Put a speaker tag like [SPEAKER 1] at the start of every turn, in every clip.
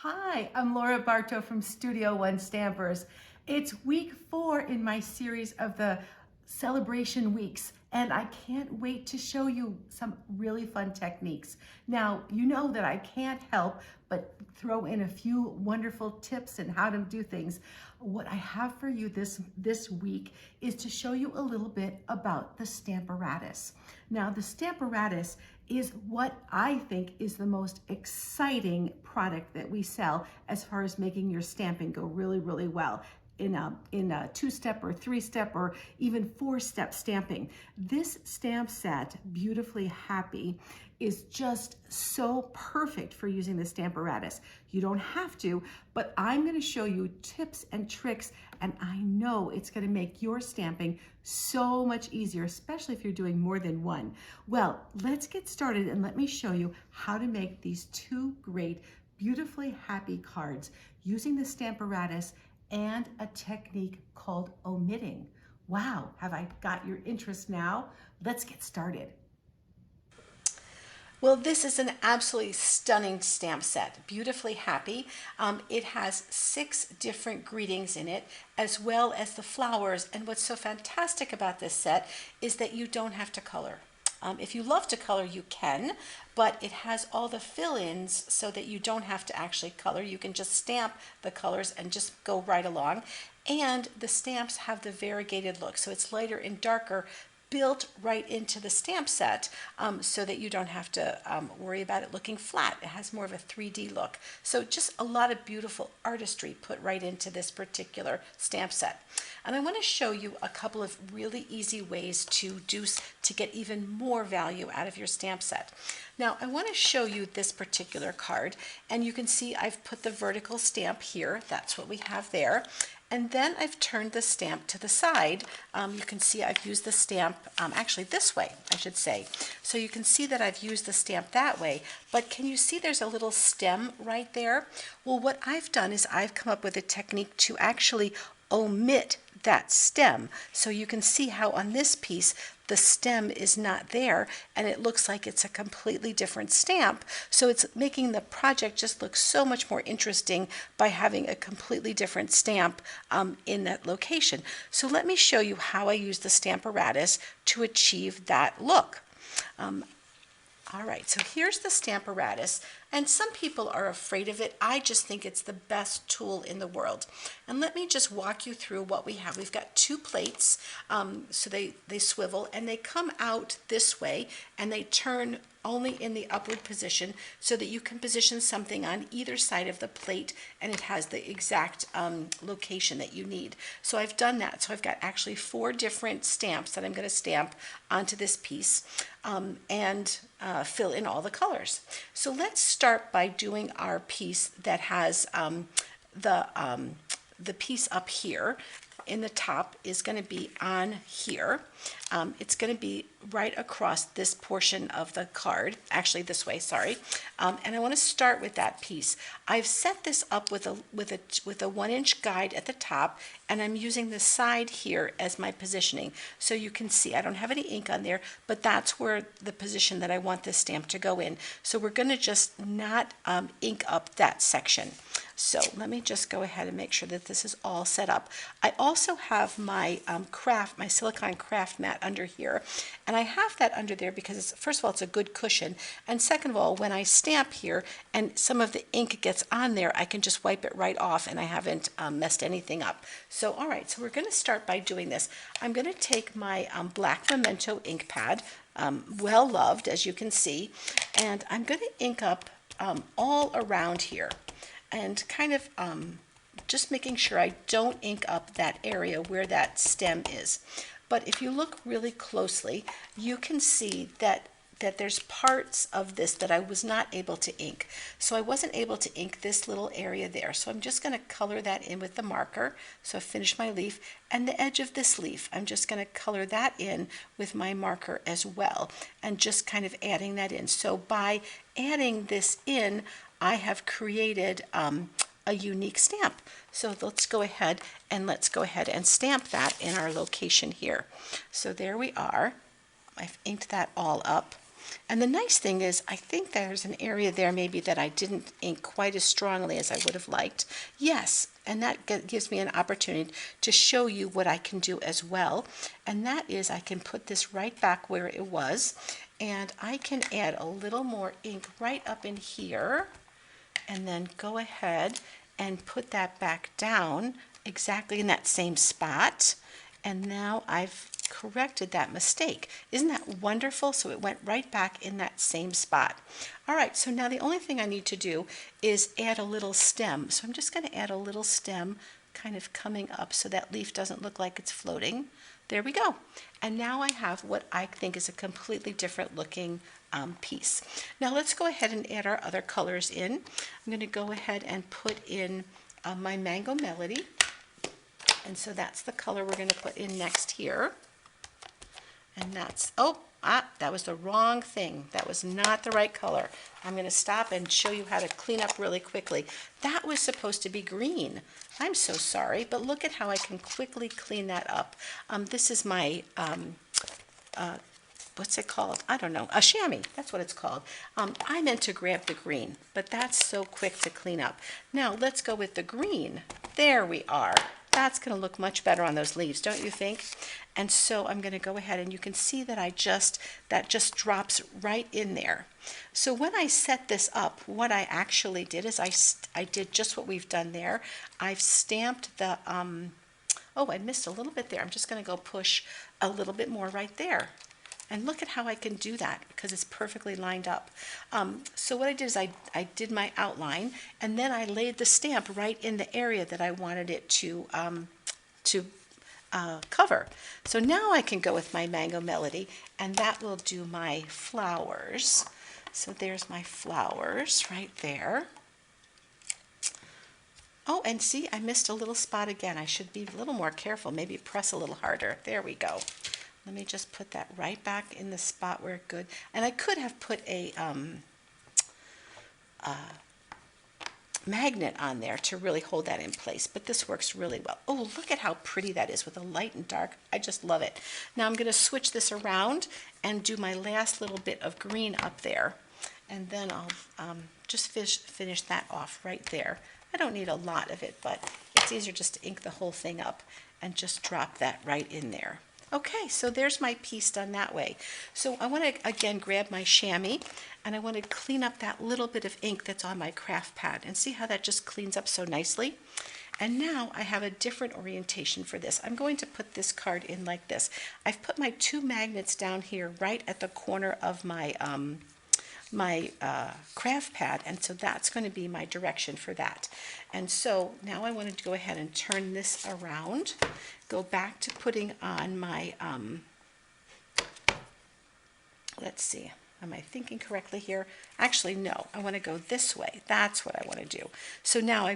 [SPEAKER 1] Hi, I'm Laura Bartow from Studio One Stampers. It's week 4 in my series of the celebration weeks, and I can't wait to show you some really fun techniques. Now, you know that I can't help but throw in a few wonderful tips and how to do things. What I have for you this week is to show you a little bit about the Stamp-A-Ratus. Now, the Stamp-A-Ratus is what I think is the most exciting product that we sell as far as making your stamping go really, really well in a 2-step or 3-step or even 4-step stamping. This stamp set, Beautifully Happy, is just so perfect for using the Stamp-A-Ratus. You don't have to, but I'm going to show you tips and tricks, and I know it's going to make your stamping so much easier, especially if you're doing more than one. Well, let's get started and let me show you how to make these 2 great Beautifully Happy cards using the Stamp-A-Ratus and a technique called omitting. Wow, have I got your interest now? Let's get started. Well, this is an absolutely stunning stamp set, Beautifully Happy. It has 6 different greetings in it, as well as the flowers. And what's so fantastic about this set is that you don't have to color. If you love to color, you can, but it has all the fill-ins so that you don't have to actually color. You can just stamp the colors and just go right along. And the stamps have the variegated look, so it's lighter and darker, built right into the stamp set, so that you don't have to worry about it looking flat. It has more of a 3D look. So just a lot of beautiful artistry put right into this particular stamp set. And I want to show you a couple of really easy ways to get even more value out of your stamp set. Now, I want to show you this particular card, and you can see I've put the vertical stamp here. That's what we have there. And then I've turned the stamp to the side. You can see I've used the stamp, actually this way, I should say. So you can see that I've used the stamp that way, but can you see there's a little stem right there? Well, what I've done is I've come up with a technique to actually omit that stem. So you can see how on this piece the stem is not there and it looks like it's a completely different stamp. So it's making the project just look so much more interesting by having a completely different stamp in that location. So let me show you how I use the Stamp-A-Ratus to achieve that look. All right, so here's the Stamp-A-Ratus, and some people are afraid of it. I just think it's the best tool in the world. And let me just walk you through what we have. We've got 2 plates, so they swivel, and they come out this way, and they turn only in the upward position so that you can position something on either side of the plate and it has the exact location that you need. So I've done that. So I've got actually 4 different stamps that I'm going to stamp onto this piece and fill in all the colors. So let's start by doing our piece that has the piece up here in the top is going to be on here. It's going to be right across this portion of the card, actually this way, sorry. And I want to start with that piece. I've set this up with a 1-inch guide at the top, and I'm using the side here as my positioning. So you can see I don't have any ink on there, but that's where the position that I want this stamp to go in. So we're going to just not ink up that section. So let me just go ahead and make sure that this is all set up. I also have my my silicone craft mat under here, and I have that under there because it's, first of all, it's a good cushion, and second of all, when I stamp here and some of the ink gets on there, I can just wipe it right off and I haven't messed anything up. So all right, so we're going to start by doing this. I'm going to take my black Memento ink pad, well loved as you can see, and I'm going to ink up all around here, and kind of just making sure I don't ink up that area where that stem is. But if you look really closely, you can see that there's parts of this that I was not able to ink. So I wasn't able to ink this little area there. So I'm just going to color that in with the marker. So I've finished my leaf, and the edge of this leaf, I'm just going to color that in with my marker as well, and just kind of adding that in. So by adding this in, I have created a unique stamp. So let's go ahead and stamp that in our location here. So there we are. I've inked that all up. And the nice thing is, I think there's an area there maybe that I didn't ink quite as strongly as I would have liked. Yes, and that gives me an opportunity to show you what I can do as well. And that is I can put this right back where it was, and I can add a little more ink right up in here, and then go ahead and put that back down exactly in that same spot. And now I've corrected that mistake. Isn't that wonderful? So it went right back in that same spot. All right, so now the only thing I need to do is add a little stem. So I'm just going to add a little stem kind of coming up so that leaf doesn't look like it's floating. There we go. And now I have what I think is a completely different looking piece. Now let's go ahead and add our other colors in. I'm going to go ahead and put in my Mango Melody. And so that's the color we're going to put in next here. And that's, that was the wrong thing. That was not the right color. I'm going to stop and show you how to clean up really quickly. That was supposed to be green. I'm so sorry, but look at how I can quickly clean that up. This is my, what's it called? I don't know, a chamois, that's what it's called. I meant to grab the green, but that's so quick to clean up. Now let's go with the green. There we are. That's going to look much better on those leaves, don't you think? And so I'm going to go ahead, and you can see that that just drops right in there. So when I set this up, what I actually did is I did just what we've done there. I've stamped the, I missed a little bit there. I'm just going to go push a little bit more right there. And look at how I can do that because it's perfectly lined up. So what I did is I did my outline, and then I laid the stamp right in the area that I wanted it to cover. So now I can go with my Mango Melody, and that will do my flowers. So there's my flowers right there. Oh, and see, I missed a little spot again. I should be a little more careful, maybe press a little harder. There we go. Let me just put that right back in the spot where it's good. And I could have put a magnet on there to really hold that in place, but this works really well. Oh, look at how pretty that is with the light and dark. I just love it. Now I'm going to switch this around and do my last little bit of green up there, and then I'll just finish that off right there. I don't need a lot of it, but it's easier just to ink the whole thing up and just drop that right in there. Okay, so there's my piece done that way. So I want to, again, grab my chamois, and I want to clean up that little bit of ink that's on my craft pad. And see how that just cleans up so nicely? And now I have a different orientation for this. I'm going to put this card in like this. I've put my two magnets down here right at the corner of my craft pad, and so that's going to be my direction for that. And so now I wanted to go ahead and turn this around, go back to putting on my, let's see, am I thinking correctly here? Actually, no, I want to go this way. That's what I want to do. So now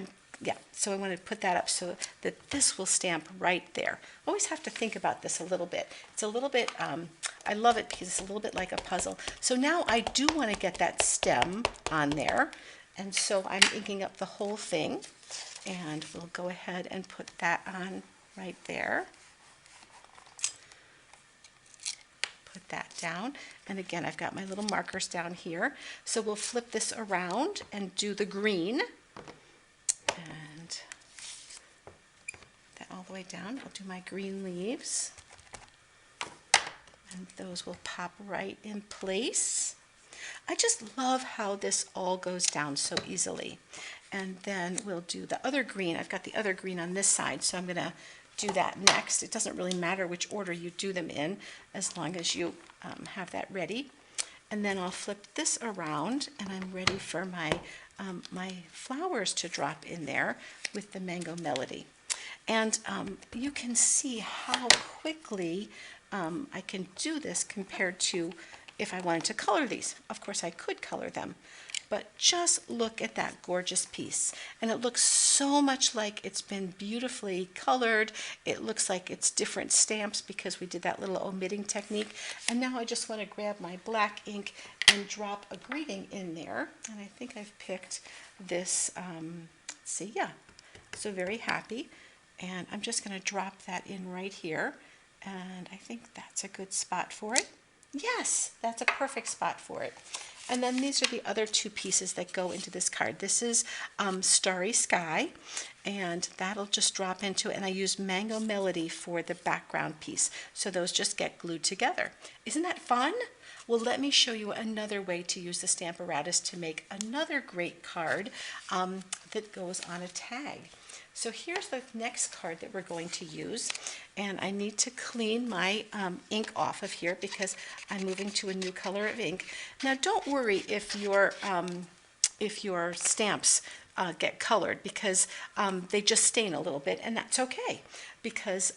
[SPEAKER 1] so I want to put that up so that this will stamp right there. Always have to think about this a little bit. It's a little bit, I love it because it's a little bit like a puzzle. So now I do want to get that stem on there, and so I'm inking up the whole thing, and we'll go ahead and put that on right there. Put that down, and again I've got my little markers down here. So we'll flip this around and do the green. And that all the way down. I'll do my green leaves, and those will pop right in place. I just love how this all goes down so easily. And then we'll do the other green. I've got the other green on this side, so I'm going to do that next. It doesn't really matter which order you do them in, as long as you have that ready. And then I'll flip this around, and I'm ready for my flowers to drop in there with the Mango Melody. And you can see how quickly I can do this compared to if I wanted to color these. Of course, I could color them, but just look at that gorgeous piece. And it looks so much like it's been beautifully colored. It looks like it's different stamps because we did that little omitting technique. And now I just want to grab my black ink and drop a greeting in there. And I think I've picked this, let's see, yeah. So very happy. And I'm just going to drop that in right here. And I think that's a good spot for it. Yes, that's a perfect spot for it. And then these are the other two pieces that go into this card. This is Starry Sky, and that'll just drop into it. And I use Mango Melody for the background piece. So those just get glued together. Isn't that fun? Well, let me show you another way to use the Stamp-A-Ratus to make another great card that goes on a tag. So here's the next card that we're going to use, and I need to clean my ink off of here because I'm moving to a new color of ink. Now don't worry if your stamps get colored, because they just stain a little bit, and that's okay, because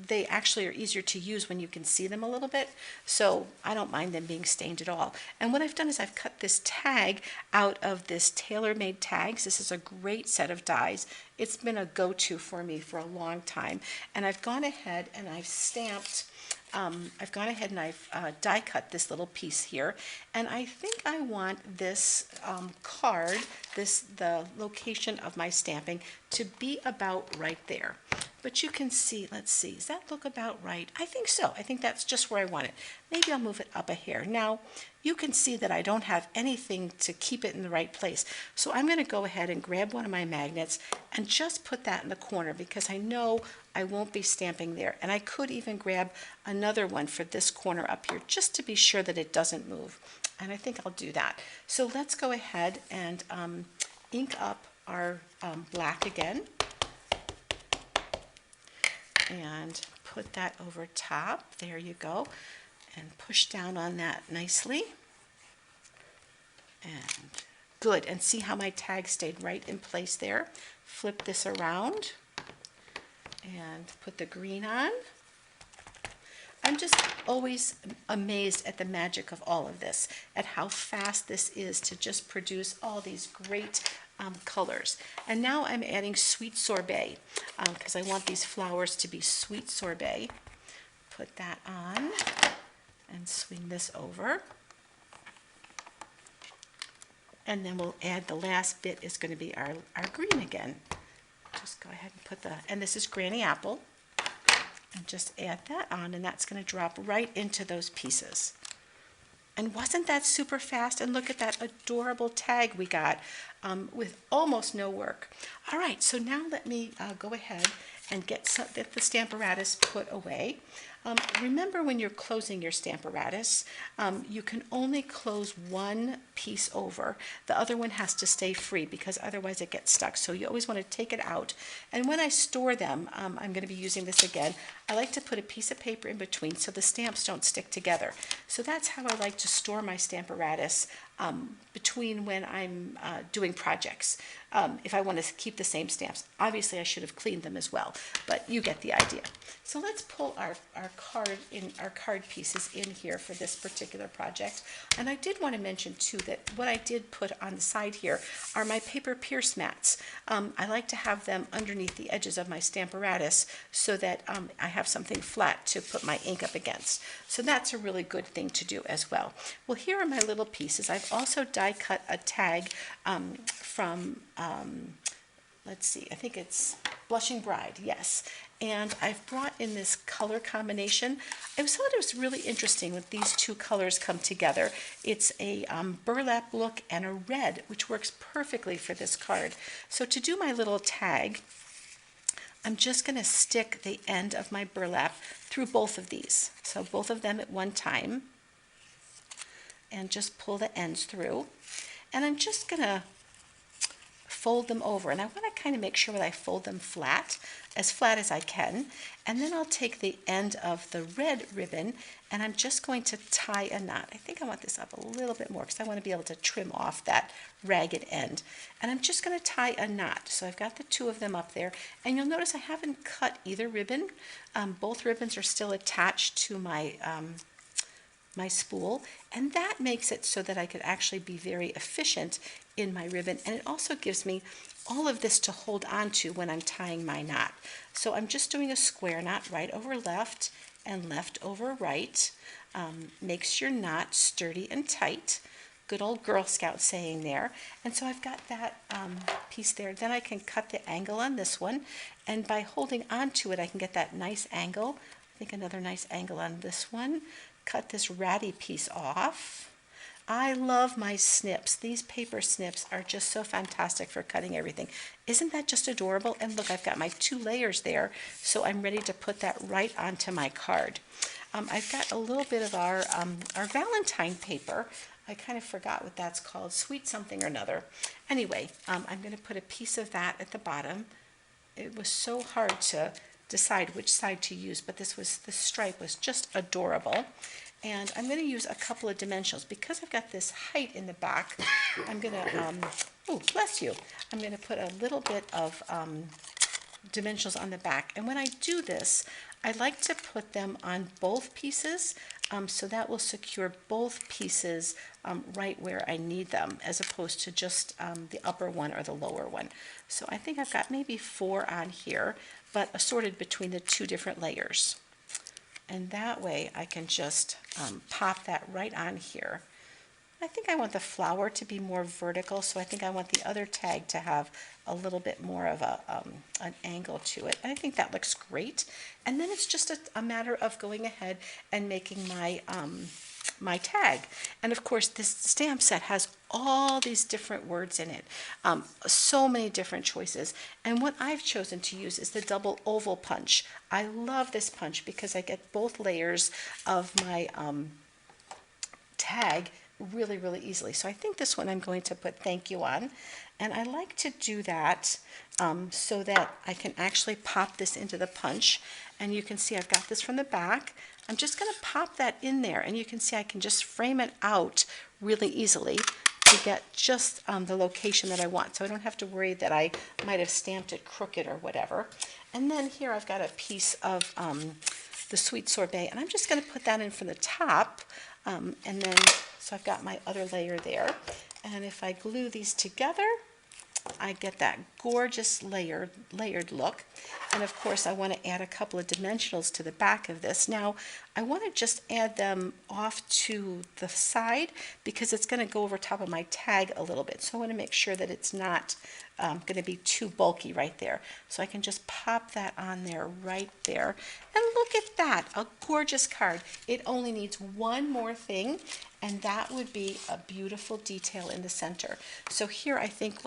[SPEAKER 1] they actually are easier to use when you can see them a little bit, so I don't mind them being stained at all. And what I've done is I've cut this tag out of this tailor-made tags. This is a great set of dies. It's been a go-to for me for a long time, and I've gone ahead and I've stamped die cut this little piece here, and I think I want this card, the location of my stamping, to be about right there. But you can see, let's see, does that look about right? I think so. I think that's just where I want it. Maybe I'll move it up a hair. Now, you can see that I don't have anything to keep it in the right place. So I'm going to go ahead and grab one of my magnets and just put that in the corner, because I know I won't be stamping there. And I could even grab another one for this corner up here just to be sure that it doesn't move. And I think I'll do that. So let's go ahead and ink up our black again. And put that over top. There you go. And push down on that nicely. And good. And see how my tag stayed right in place there. Flip this around and put the green on. I'm just always amazed at the magic of all of this, at how fast this is to just produce all these great colors. And now I'm adding sweet sorbet, because I want these flowers to be sweet sorbet. Put that on and swing this over. And then we'll add, the last bit is going to be our green again. Just go ahead and put and this is Granny Apple. And just add that on, and that's going to drop right into those pieces. And wasn't that super fast? And look at that adorable tag we got with almost no work. All right, so now let me go ahead and get the Stamp-A-Ratus put away. Remember, when you're closing your Stamp-A-Ratus, you can only close one piece over. The other one has to stay free, because otherwise it gets stuck. So you always want to take it out. And when I store them, I'm going to be using this again. I like to put a piece of paper in between so the stamps don't stick together. So that's how I like to store my Stamp-A-Ratus between when I'm doing projects. If I want to keep the same stamps. Obviously I should have cleaned them as well, but you get the idea. So let's pull our card pieces in here for this particular project. And I did want to mention too that what I did put on the side here are my paper pierce mats. I like to have them underneath the edges of my Stamp-A-Ratus so that I have something flat to put my ink up against. So that's a really good thing to do as well. Well, here are my little pieces. I've also die cut a tag from let's see, I think it's Blushing Bride, yes. And I've brought in this color combination. I thought it was really interesting when these two colors come together. It's a burlap look and a red, which works perfectly for this card. So to do my little tag, I'm just going to stick the end of my burlap through both of these. So both of them at one time. And just pull the ends through. And I'm just going to fold them over, and I want to kind of make sure that I fold them flat as I can, and then I'll take the end of the red ribbon and I'm just going to tie a knot. I think I want this up a little bit more because I want to be able to trim off that ragged end, and I'm just going to tie a knot. So I've got the two of them up there, and you'll notice I haven't cut either ribbon. Both ribbons are still attached to my my spool, and that makes it so that I could actually be very efficient in my ribbon, and it also gives me all of this to hold on to when I'm tying my knot. So I'm just doing a square knot, right over left and left over right. Makes your knot sturdy and tight. Good old Girl Scout saying there. And so I've got that piece there. Then I can cut the angle on this one, and by holding on to it I can get that nice angle. I think another nice angle on this one. cut this ratty piece off. I love my snips. These paper snips are just so fantastic for cutting everything. Isn't that just adorable? And look, I've got my 2 layers there, so I'm ready to put that right onto my card. I've got a little bit of our Valentine paper. I kind of forgot what that's called, sweet something or another. Anyway, I'm going to put a piece of that at the bottom. It was so hard to decide which side to use, but this stripe was just adorable. And I'm going to use a couple of dimensionals. Because I've got this height in the back, I'm going to, oh, bless you, I'm going to put a little bit of dimensionals on the back. And when I do this, I like to put them on both pieces, so that will secure both pieces right where I need them, as opposed to just the upper one or the lower one. So I think I've got maybe 4 on here, but assorted between the 2 different layers. And that way I can just pop that right on here. I think I want the flower to be more vertical, so I think I want the other tag to have a little bit more of an angle to it. And I think that looks great. And then it's just a matter of going ahead and making my my tag. And of course, this stamp set has all these different words in it, so many different choices. And what I've chosen to use is the double oval punch. I love this punch because I get both layers of my tag really, really easily. So I think this one I'm going to put thank you on. And I like to do that so that I can actually pop this into the punch. And you can see I've got this from the back. I'm just going to pop that in there, and you can see I can just frame it out really easily to get just the location that I want, so I don't have to worry that I might have stamped it crooked or whatever. And then here I've got a piece of the sweet sorbet, and I'm just going to put that in from the top, and then so I've got my other layer there. And if I glue these together, I get that gorgeous layered look. And of course I want to add a couple of dimensionals to the back of this. Now I want to just add them off to the side because it's going to go over top of my tag a little bit. So I want to make sure that it's not going to be too bulky right there. So I can just pop that on there right there. And look at that, a gorgeous card. It only needs one more thing, and that would be a beautiful detail in the center. So here I think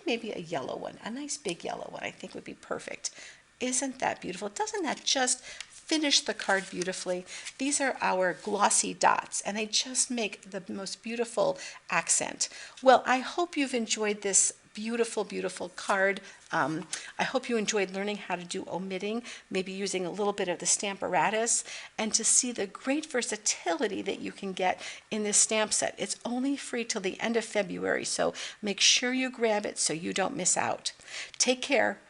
[SPEAKER 1] maybe a yellow one, a nice big yellow one I think would be perfect. Isn't that beautiful? Doesn't that just finish the card beautifully? These are our glossy dots, and they just make the most beautiful accent. Well, I hope you've enjoyed this beautiful, beautiful card. I hope you enjoyed learning how to do omitting, maybe using a little bit of the Stamparatus, and to see the great versatility that you can get in this stamp set. It's only free till the end of February, so make sure you grab it so you don't miss out. Take care.